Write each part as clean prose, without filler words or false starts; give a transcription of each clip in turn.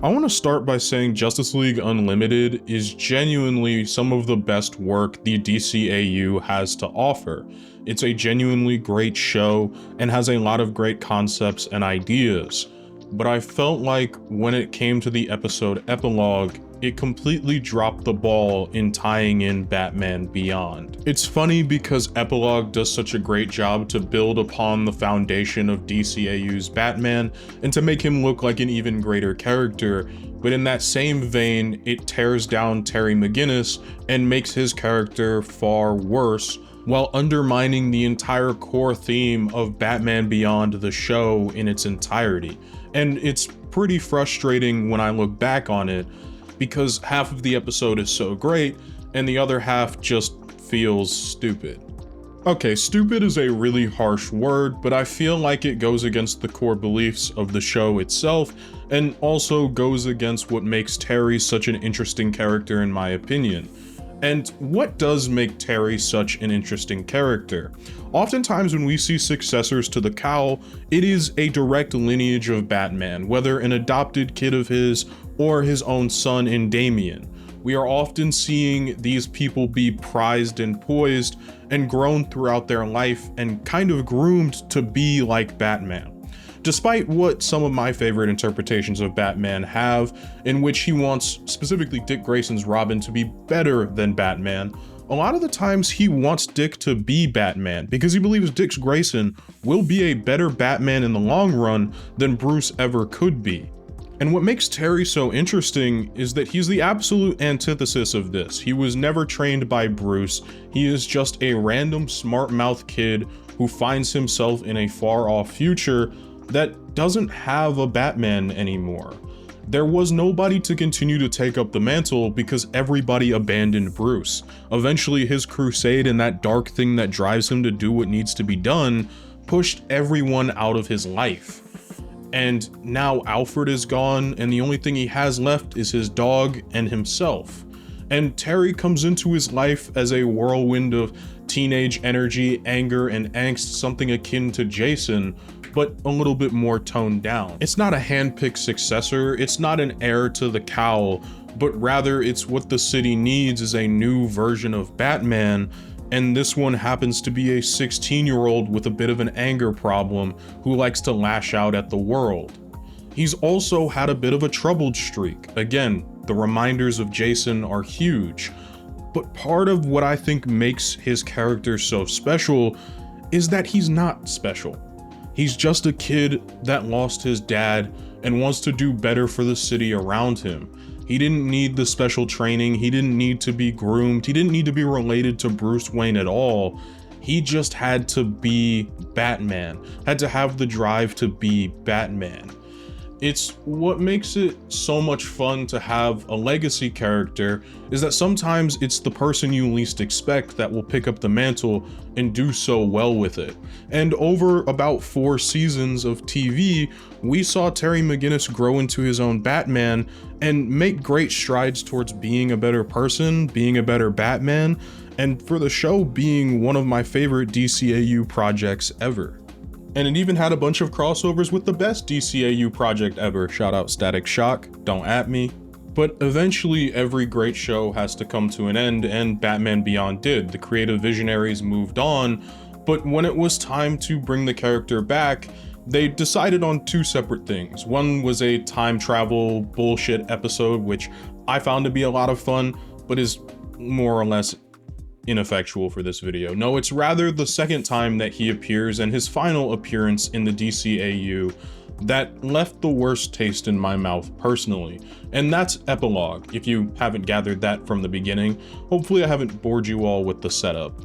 I want to start by saying Justice League Unlimited is genuinely some of the best work the DCAU has to offer. It's a genuinely great show and has a lot of great concepts and ideas, but I felt like when it came to the episode Epilogue, it completely dropped the ball in tying in Batman Beyond. It's funny because Epilogue does such a great job to build upon the foundation of DCAU's Batman and to make him look like an even greater character, but in that same vein, it tears down Terry McGinnis and makes his character far worse, while undermining the entire core theme of Batman Beyond the show in its entirety. And it's pretty frustrating when I look back on it, because half of the episode is so great, and the other half just feels stupid. Okay, stupid is a really harsh word, but I feel like it goes against the core beliefs of the show itself, and also goes against what makes Terry such an interesting character in my opinion. And what does make Terry such an interesting character? Oftentimes when we see successors to the Cowl, it is a direct lineage of Batman, whether an adopted kid of his or his own son in Damian. We are often seeing these people be prized and poised and grown throughout their life and kind of groomed to be like Batman. Despite what some of my favorite interpretations of Batman have, in which he wants specifically Dick Grayson's Robin to be better than Batman, a lot of the times he wants Dick to be Batman because he believes Dick Grayson will be a better Batman in the long run than Bruce ever could be. And what makes Terry so interesting is that he's the absolute antithesis of this. He was never trained by Bruce. He is just a random smart-mouthed kid who finds himself in a far-off future that doesn't have a Batman anymore. There was nobody to continue to take up the mantle because everybody abandoned Bruce. Eventually his crusade and that dark thing that drives him to do what needs to be done pushed everyone out of his life. And now Alfred is gone and the only thing he has left is his dog and himself. And Terry comes into his life as a whirlwind of teenage energy, anger, and angst, something akin to Jason, but a little bit more toned down. It's not a hand-picked successor, it's not an heir to the Cowl, but rather it's what the city needs is a new version of Batman, and this one happens to be a 16-year-old with a bit of an anger problem who likes to lash out at the world. He's also had a bit of a troubled streak. Again, the reminders of Jason are huge, but part of what I think makes his character so special is that he's not special. He's just a kid that lost his dad and wants to do better for the city around him. He didn't need the special training, he didn't need to be groomed, he didn't need to be related to Bruce Wayne at all. He just had to be Batman, had to have the drive to be Batman. It's what makes it so much fun to have a legacy character is that sometimes it's the person you least expect that will pick up the mantle and do so well with it. And over about 4 seasons of TV, we saw Terry McGinnis grow into his own Batman and make great strides towards being a better person, being a better Batman, and for the show being one of my favorite DCAU projects ever. And it even had a bunch of crossovers with the best DCAU project ever, shout out Static Shock, don't at me. But eventually every great show has to come to an end, and Batman Beyond did. The creative visionaries moved on, but when it was time to bring the character back, they decided on 2 separate things. One was a time travel bullshit episode, which I found to be a lot of fun, but is more or less ineffectual for this video. No, it's rather the second time that he appears and his final appearance in the DCAU that left the worst taste in my mouth personally, and that's Epilogue, if you haven't gathered that from the beginning. Hopefully I haven't bored you all with the setup.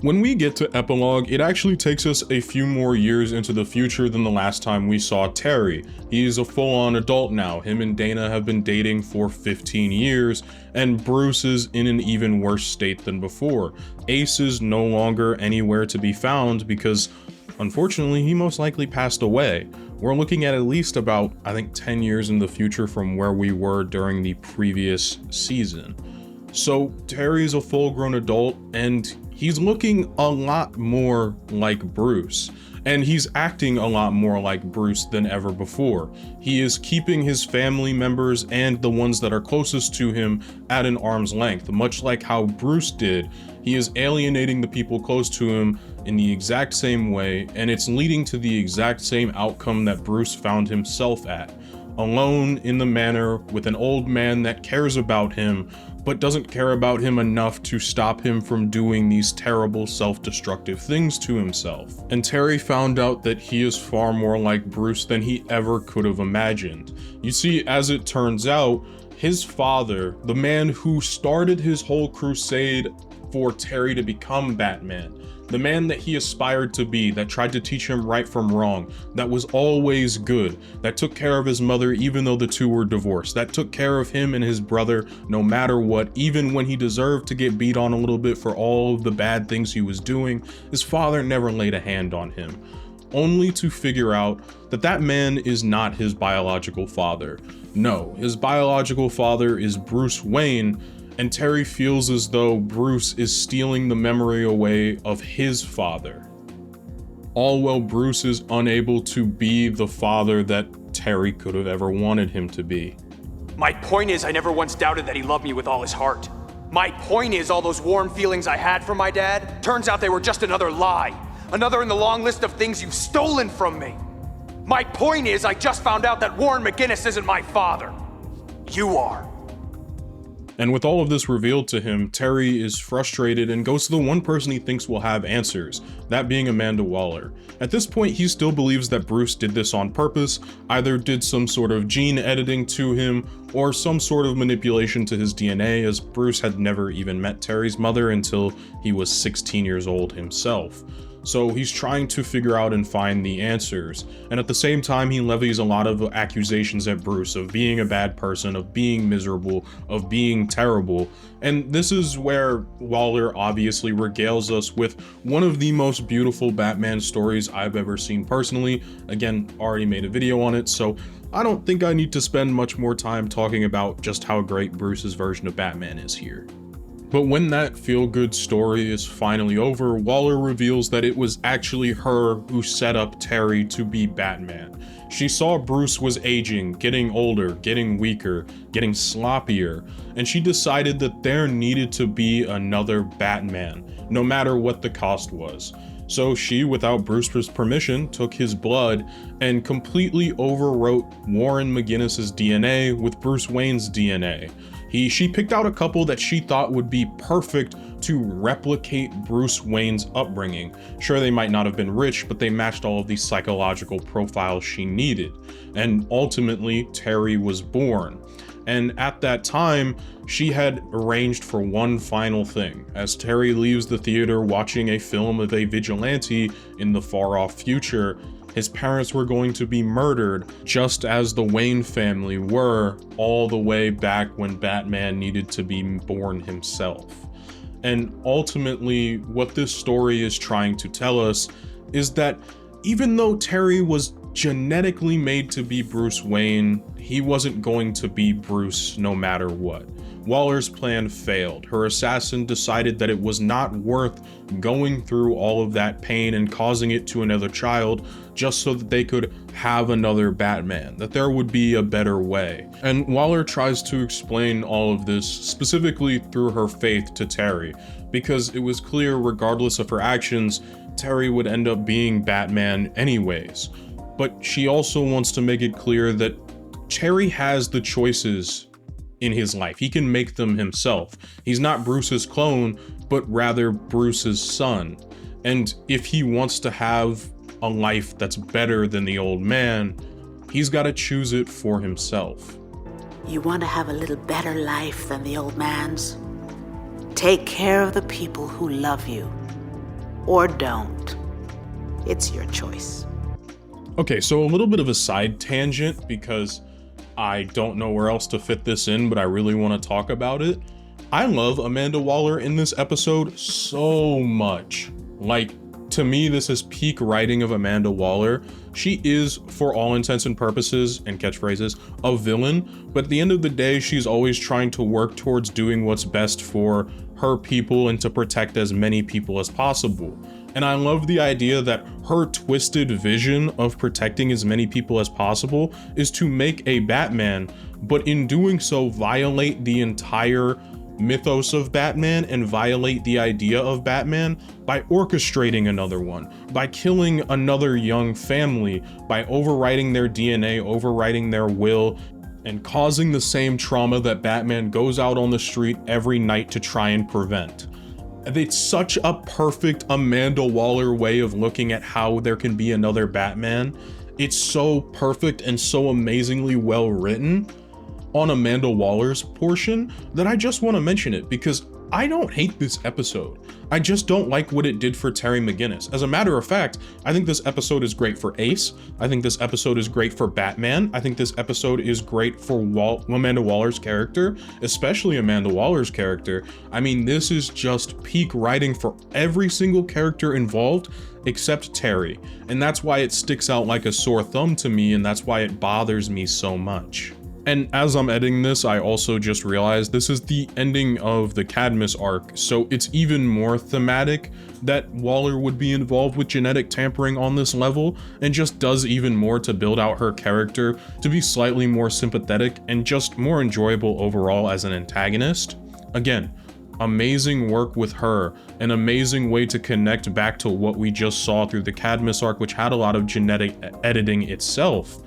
When we get to Epilogue, it actually takes us a few more years into the future than the last time we saw Terry. He's a full-on adult now. Him and Dana have been dating for 15 years, and Bruce is in an even worse state than before. Ace is no longer anywhere to be found because, unfortunately, he most likely passed away. We're looking at least about, I think, 10 years in the future from where we were during the previous season. So Terry's a full-grown adult, and he's looking a lot more like Bruce. And he's acting a lot more like Bruce than ever before. He is keeping his family members and the ones that are closest to him at an arm's length, much like how Bruce did. He is alienating the people close to him in the exact same way, and it's leading to the exact same outcome that Bruce found himself at. Alone in the manor with an old man that cares about him, but doesn't care about him enough to stop him from doing these terrible self-destructive things to himself. And Terry found out that he is far more like Bruce than he ever could have imagined. You see, as it turns out, his father, the man who started his whole crusade for Terry to become Batman, the man that he aspired to be, that tried to teach him right from wrong, that was always good, that took care of his mother even though the two were divorced, that took care of him and his brother no matter what, even when he deserved to get beat on a little bit for all of the bad things he was doing. His father never laid a hand on him, only to figure out that that man is not his biological father. No, his biological father is Bruce Wayne, and Terry feels as though Bruce is stealing the memory away of his father. All while Bruce is unable to be the father that Terry could have ever wanted him to be. My point is, I never once doubted that he loved me with all his heart. My point is, all those warm feelings I had for my dad, turns out they were just another lie. Another in the long list of things you've stolen from me. My point is, I just found out that Warren McGinnis isn't my father. You are. And with all of this revealed to him, Terry is frustrated and goes to the one person he thinks will have answers, that being Amanda Waller. At this point, he still believes that Bruce did this on purpose, either did some sort of gene editing to him, or some sort of manipulation to his DNA, as Bruce had never even met Terry's mother until he was 16 years old himself. So he's trying to figure out and find the answers, and at the same time he levies a lot of accusations at Bruce of being a bad person, of being miserable, of being terrible. And this is where Waller obviously regales us with one of the most beautiful Batman stories I've ever seen personally. Again, already made a video on it, so I don't think I need to spend much more time talking about just how great Bruce's version of Batman is here. But when that feel-good story is finally over, Waller reveals that it was actually her who set up Terry to be Batman. She saw Bruce was aging, getting older, getting weaker, getting sloppier, and she decided that there needed to be another Batman, no matter what the cost was. So she, without Bruce's permission, took his blood and completely overwrote Warren McGinnis's DNA with Bruce Wayne's DNA. She picked out a couple that she thought would be perfect to replicate Bruce Wayne's upbringing. Sure, they might not have been rich, but they matched all of these psychological profiles she needed. And ultimately, Terry was born. And at that time, she had arranged for one final thing. As Terry leaves the theater watching a film of a vigilante in the far-off future, his parents were going to be murdered, just as the Wayne family were all the way back when Batman needed to be born himself. And ultimately, what this story is trying to tell us is that even though Terry was genetically made to be Bruce Wayne, he wasn't going to be Bruce no matter what. Waller's plan failed. Her assassin decided that it was not worth going through all of that pain and causing it to another child just so that they could have another Batman, that there would be a better way. And Waller tries to explain all of this specifically through her faith to Terry, because it was clear regardless of her actions, Terry would end up being Batman anyways. But she also wants to make it clear that Terry has the choices in his life. He can make them himself. He's not Bruce's clone, but rather Bruce's son. And if he wants to have a life that's better than the old man, he's got to choose it for himself. You want to have a little better life than the old man's? Take care of the people who love you. Or don't. It's your choice. Okay, so a little bit of a side tangent because I don't know where else to fit this in, but I really want to talk about it. I love Amanda Waller in this episode so much. Like, to me, this is peak writing of Amanda Waller. She is, for all intents and purposes and catchphrases, a villain, but at the end of the day, she's always trying to work towards doing what's best for her people and to protect as many people as possible. And I love the idea that her twisted vision of protecting as many people as possible is to make a Batman, but in doing so violate the entire mythos of Batman and violate the idea of Batman by orchestrating another one, by killing another young family, by overwriting their DNA, overwriting their will, and causing the same trauma that Batman goes out on the street every night to try and prevent. It's such a perfect Amanda Waller way of looking at how there can be another Batman. It's so perfect and so amazingly well written on Amanda Waller's portion that I just want to mention it because I don't hate this episode. I just don't like what it did for Terry McGinnis. As a matter of fact, I think this episode is great for Ace. I think this episode is great for Batman. I think this episode is great for Amanda Waller's character, especially Amanda Waller's character. I mean, this is just peak writing for every single character involved except Terry. And that's why it sticks out like a sore thumb to me, and that's why it bothers me so much. And as I'm editing this, I also just realized this is the ending of the Cadmus arc, so it's even more thematic that Waller would be involved with genetic tampering on this level, and just does even more to build out her character to be slightly more sympathetic and just more enjoyable overall as an antagonist. Again, amazing work with her, an amazing way to connect back to what we just saw through the Cadmus arc, which had a lot of genetic editing itself,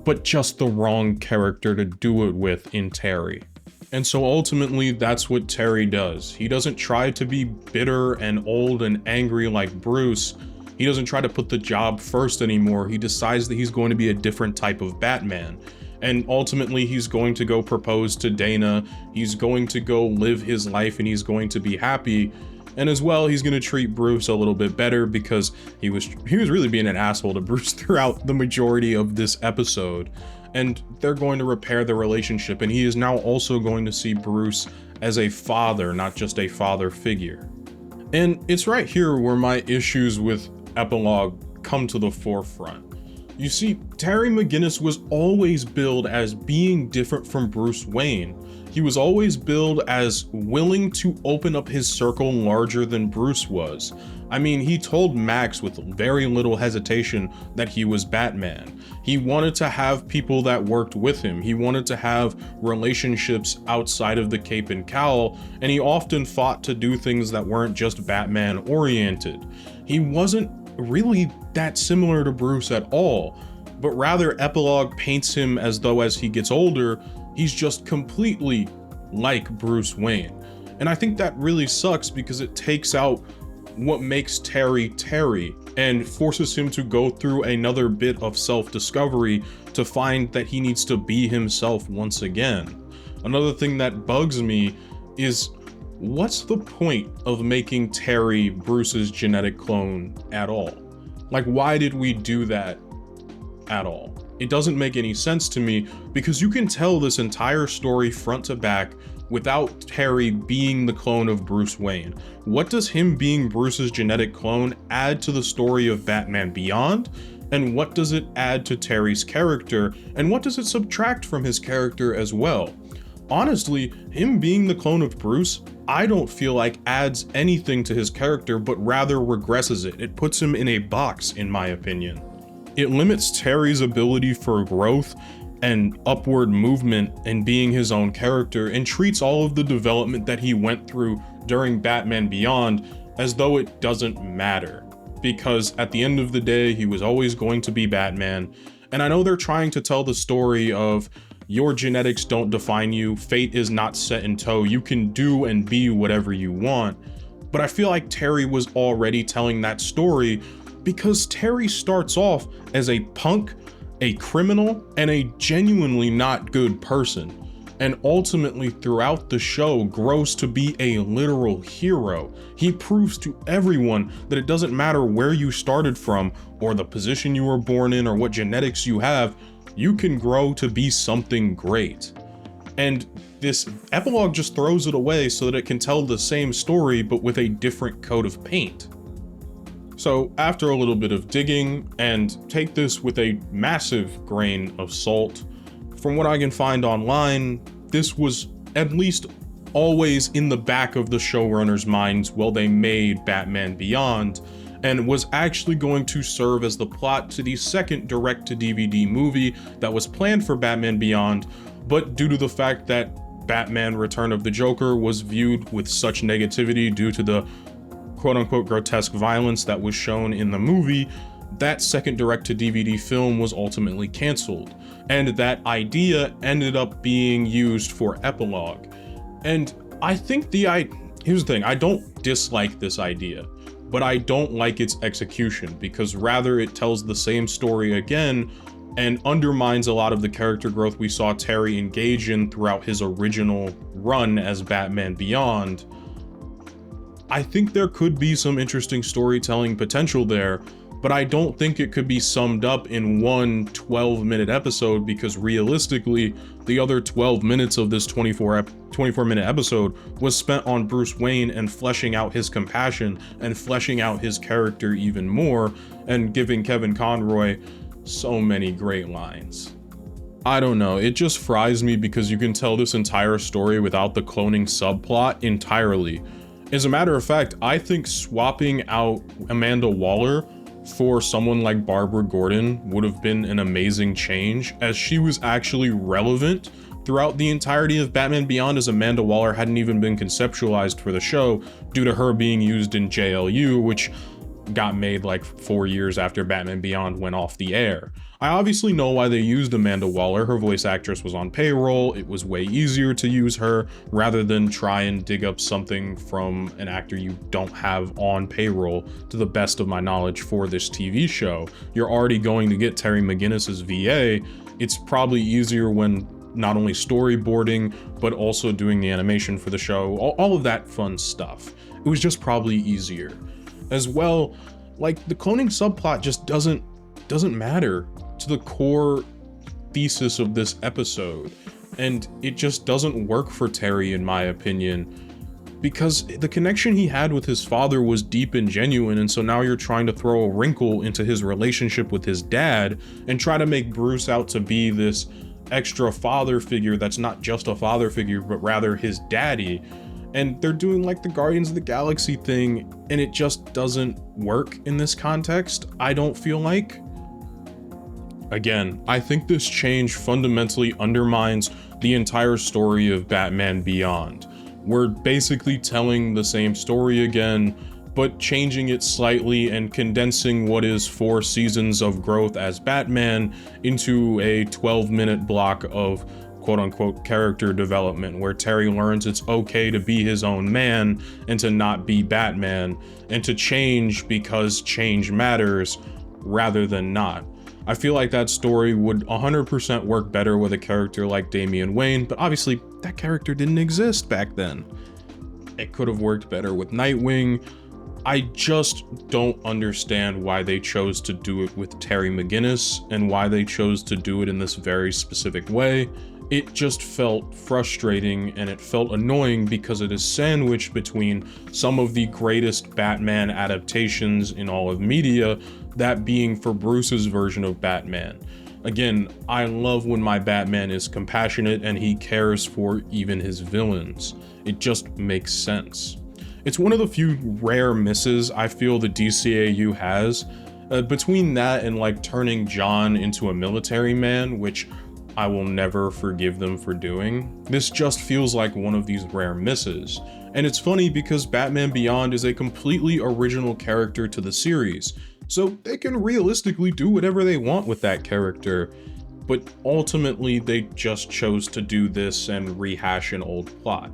but just the wrong character to do it with in Terry. And so ultimately, that's what Terry does. He doesn't try to be bitter and old and angry like Bruce. He doesn't try to put the job first anymore. He decides that he's going to be a different type of Batman. And ultimately, he's going to go propose to Dana. He's going to go live his life and he's going to be happy. And as well, he's going to treat Bruce a little bit better because he was really being an asshole to Bruce throughout the majority of this episode. And they're going to repair their relationship, and he is now also going to see Bruce as a father, not just a father figure. And it's right here where my issues with Epilogue come to the forefront. You see, Terry McGinnis was always billed as being different from Bruce Wayne. He was always billed as willing to open up his circle larger than Bruce was. I mean, he told Max with very little hesitation that he was Batman. He wanted to have people that worked with him. He wanted to have relationships outside of the cape and cowl, and he often fought to do things that weren't just Batman oriented. He wasn't really that similar to Bruce at all, but rather Epilogue paints him as though as he gets older, he's just completely like Bruce Wayne. And I think that really sucks because it takes out what makes Terry Terry and forces him to go through another bit of self-discovery to find that he needs to be himself once again. Another thing that bugs me is, what's the point of making Terry Bruce's genetic clone at all? Like, why did we do that at all? It doesn't make any sense to me because you can tell this entire story front to back without Terry being the clone of Bruce Wayne. What does him being Bruce's genetic clone add to the story of Batman Beyond? And what does it add to Terry's character? And what does it subtract from his character as well? Honestly, him being the clone of Bruce, I don't feel like adds anything to his character, but rather regresses it. It puts him in a box, in my opinion. It limits Terry's ability for growth and upward movement in being his own character, and treats all of the development that he went through during Batman Beyond as though it doesn't matter. Because at the end of the day, he was always going to be Batman. And I know they're trying to tell the story of your genetics don't define you, fate is not set in toe, you can do and be whatever you want. But I feel like Terry was already telling that story because Terry starts off as a punk, a criminal, and a genuinely not good person, and ultimately throughout the show grows to be a literal hero. He proves to everyone that it doesn't matter where you started from or the position you were born in or what genetics you have, you can grow to be something great. And this epilogue just throws it away so that it can tell the same story but with a different coat of paint. So after a little bit of digging, and take this with a massive grain of salt, from what I can find online, this was at least always in the back of the showrunners' minds while they made Batman Beyond, and was actually going to serve as the plot to the second direct-to-DVD movie that was planned for Batman Beyond, but due to the fact that Batman Return of the Joker was viewed with such negativity due to the quote-unquote grotesque violence that was shown in the movie, that second direct-to-DVD film was ultimately canceled, and that idea ended up being used for Epilogue. And I think here's the thing, I don't dislike this idea, but I don't like its execution, because rather it tells the same story again and undermines a lot of the character growth we saw Terry engage in throughout his original run as Batman Beyond. I think there could be some interesting storytelling potential there, but I don't think it could be summed up in one 12-minute episode, because realistically, the other 12 minutes of this 24-minute episode was spent on Bruce Wayne and fleshing out his compassion and fleshing out his character even more, and giving Kevin Conroy so many great lines. I don't know, it just fries me because you can tell this entire story without the cloning subplot entirely. As a matter of fact, I think swapping out Amanda Waller for someone like Barbara Gordon would have been an amazing change, as she was actually relevant throughout the entirety of Batman Beyond, as Amanda Waller hadn't even been conceptualized for the show due to her being used in JLU, which got made like 4 years after Batman Beyond went off the air. I obviously know why they used Amanda Waller. Her voice actress was on payroll. It was way easier to use her rather than try and dig up something from an actor you don't have on payroll, to the best of my knowledge, for this TV show. You're already going to get Terry McGinnis's VA. It's probably easier when not only storyboarding, but also doing the animation for the show, all of that fun stuff. It was just probably easier. As well, like, the cloning subplot just doesn't matter to the core thesis of this episode, and it just doesn't work for Terry, in my opinion, because the connection he had with his father was deep and genuine, and so now you're trying to throw a wrinkle into his relationship with his dad and try to make Bruce out to be this extra father figure that's not just a father figure, but rather his daddy. And they're doing like the Guardians of the Galaxy thing, and it just doesn't work in this context, I don't feel like. Again, I think this change fundamentally undermines the entire story of Batman Beyond. We're basically telling the same story again, but changing it slightly and condensing what is 4 seasons of growth as Batman into a 12-minute block of quote-unquote character development, where Terry learns it's okay to be his own man and to not be Batman, and to change because change matters rather than not. I feel like that story would 100% work better with a character like Damian Wayne, but obviously that character didn't exist back then. It could have worked better with Nightwing. I just don't understand why they chose to do it with Terry McGinnis and why they chose to do it in this very specific way. It just felt frustrating, and it felt annoying because it is sandwiched between some of the greatest Batman adaptations in all of media, that being for Bruce's version of Batman. Again, I love when my Batman is compassionate and he cares for even his villains. It just makes sense. It's one of the few rare misses I feel the DCAU has. Between that and like turning John into a military man, which I will never forgive them for doing, this just feels like one of these rare misses. And it's funny because Batman Beyond is a completely original character to the series, so they can realistically do whatever they want with that character, but ultimately they just chose to do this and rehash an old plot.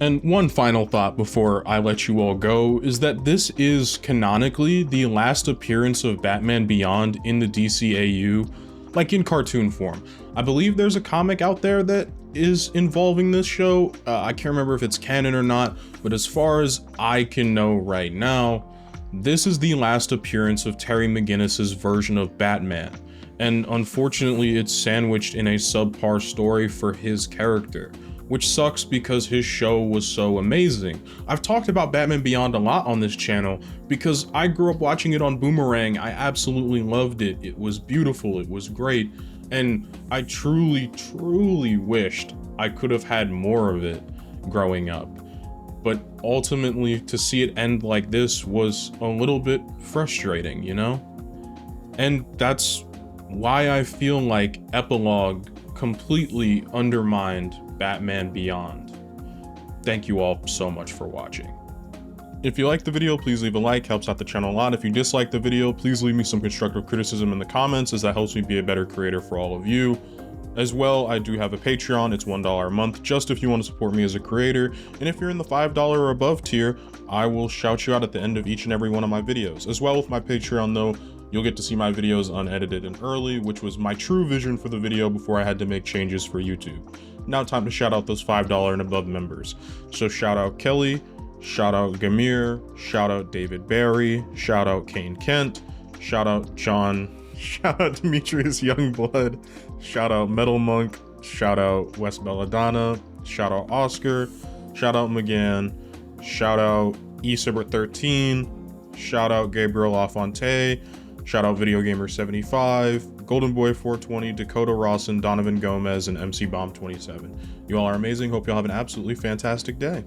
And one final thought before I let you all go is that this is canonically the last appearance of Batman Beyond in the DCAU, like in cartoon form. I believe there's a comic out there that is involving this show. I can't remember if it's canon or not, but as far as I can know right now, this is the last appearance of Terry McGinnis's version of Batman, and unfortunately it's sandwiched in a subpar story for his character, which sucks because his show was so amazing. I've talked about Batman Beyond a lot on this channel because I grew up watching it on Boomerang. I absolutely loved it. It was beautiful, it was great, And I truly, truly wished I could have had more of it growing up. But ultimately, to see it end like this was a little bit frustrating, you know? And that's why I feel like Epilogue completely undermined Batman Beyond. Thank you all so much for watching. If you liked the video, please leave a like, helps out the channel a lot. If you disliked the video, please leave me some constructive criticism in the comments, as that helps me be a better creator for all of you. As well, I do have a Patreon. It's $1 a month, just if you want to support me as a creator. And if you're in the $5 or above tier, I will shout you out at the end of each and every one of my videos. As well, with my Patreon though, you'll get to see my videos unedited and early, which was my true vision for the video before I had to make changes for YouTube. Now time to shout out those $5 and above members. So shout out Kelly, shout out Gamir, shout out David Barry, shout out Kane Kent, shout out John, shout out Demetrius Youngblood, shout out Metal Monk, shout out West Belladonna, shout out Oscar, shout out McGann, shout out eSibert13, shout out Gabriel Lafonte, shout out Video Gamer 75, Golden Boy 420, Dakota Rawson, Donovan Gomez, and MC Bomb 27. You all are amazing. Hope you all have an absolutely fantastic day.